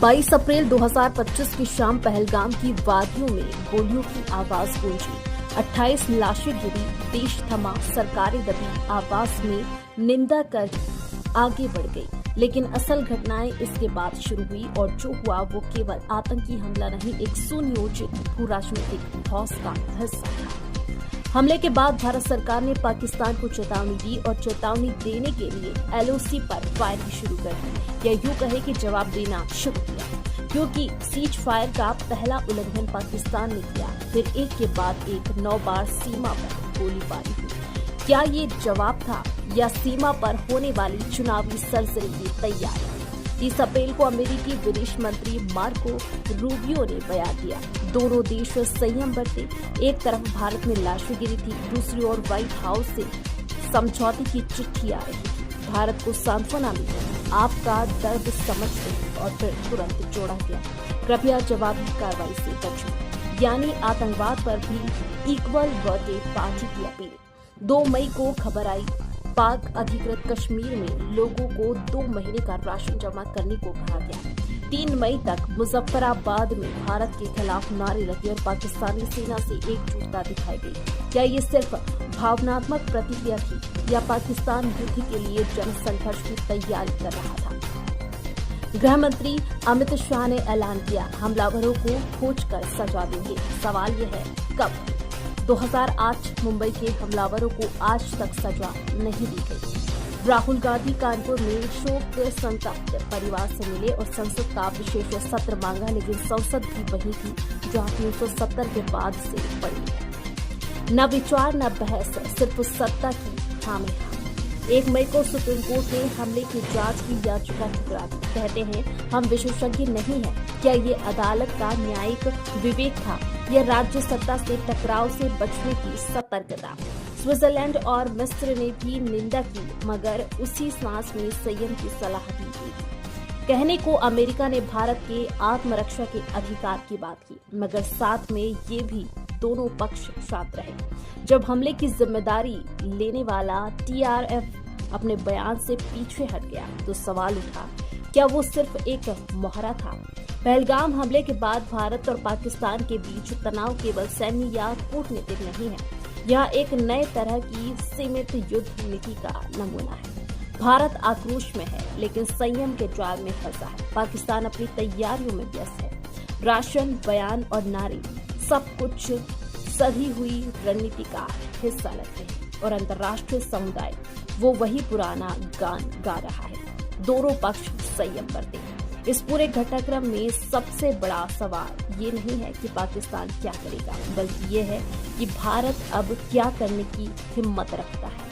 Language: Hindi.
22 अप्रैल 2025 की शाम पहलगाम की वादियों में गोलियों की आवाज गूंजी। 28 लाशें गिरी, देश थमा, सरकारें दबी, आवाज में निंदा कर आगे बढ़ गई। लेकिन असल घटनाएं इसके बाद शुरू हुई और जो हुआ वो केवल आतंकी हमला नहीं, एक सुनियोजित भू राजनीतिक धौंस का हिस्सा था। हमले के बाद भारत सरकार ने पाकिस्तान को चेतावनी दी और चेतावनी देने के लिए एलओसी पर फायरिंग शुरू कर दी, या यूं कहे कि जवाब देना शुरू किया, क्योंकि सीज फायर का पहला उल्लंघन पाकिस्तान ने किया। फिर एक के बाद एक 9 बार सीमा पर गोलीबारी हुई। क्या ये जवाब था या सीमा पर होने वाली चुनावी सर्जरी की तैयारी? 30 अप्रैल को अमेरिकी विदेश मंत्री मार्को रूबियो ने बयान दिया, दोनों देश संयम बरते। एक तरफ भारत में लाशें गिरी थी, दूसरी ओर व्हाइट हाउस से समझौते की चिट्ठी आ रही थी। भारत को सांत्वना मिली, आपका दर्द समझते, और फिर तुरंत जोड़ा गया, कृपया जवाबी कार्रवाई से बचो, यानी आतंकवाद पर भी इक्वल वर्टे पार्टी की अपील। 2 मई को खबर आई, पाक अधिकृत कश्मीर में लोगों को 2 महीने का राशन जमा करने को कहा गया। 3 मई तक मुजफ्फराबाद में भारत के खिलाफ नारे लगे और पाकिस्तानी सेना से एकजुटता दिखाई गई। क्या ये सिर्फ भावनात्मक प्रतिक्रिया थी या पाकिस्तान युद्ध के लिए जनसंघर्ष की तैयारी कर रहा था? गृह मंत्री अमित शाह ने ऐलान किया, हमलावरों को खोजकर सजा देंगे। सवाल यह है कब? 2008 मुंबई के हमलावरों को आज तक सजा नहीं दी गई। राहुल गांधी कानपुर में शोक संतप्त परिवार से मिले और संसद का विशेष सत्र मांगा, लेकिन संसद भी वही थी जहां 370 के बाद से पड़ी है। न विचार न बहस, सिर्फ सत्ता की हामी। 1 मई को सुप्रीम कोर्ट ने हमले की जांच की याचिका ठुकरा दी। कहते हैं हम विशेषज्ञ नहीं हैं। क्या ये अदालत का न्यायिक विवेक था या राज्य सत्ता से टकराव से बचने की सतर्कता? स्विट्जरलैंड और मिस्र ने भी निंदा की, मगर उसी सांस में संयम की सलाह दी गई। कहने को अमेरिका ने भारत के आत्मरक्षा के अधिकार की बात की, मगर साथ में ये भी दोनों पक्ष शांत रहे। जब हमले की जिम्मेदारी लेने वाला TRF अपने बयान से पीछे हट गया तो सवाल उठा, क्या वो सिर्फ एक मोहरा था? पहलगाम हमले के बाद भारत और पाकिस्तान के बीच तनाव केवल सैन्य या कूटनीतिक नहीं है, यह एक नए तरह की सीमित युद्ध नीति का नमूना है। भारत आक्रोश में है, लेकिन संयम के जाल में फंसा है। पाकिस्तान अपनी तैयारियों में व्यस्त है, राशन, बयान और नारे सब कुछ सधी हुई रणनीति का हिस्सा लगते हैं, और अंतर्राष्ट्रीय समुदाय वो वही पुराना गान गा रहा है, दोनों पक्ष संयम बरते। इस पूरे घटनाक्रम में सबसे बड़ा सवाल ये नहीं है कि पाकिस्तान क्या करेगा, बल्कि ये है कि भारत अब क्या करने की हिम्मत रखता है।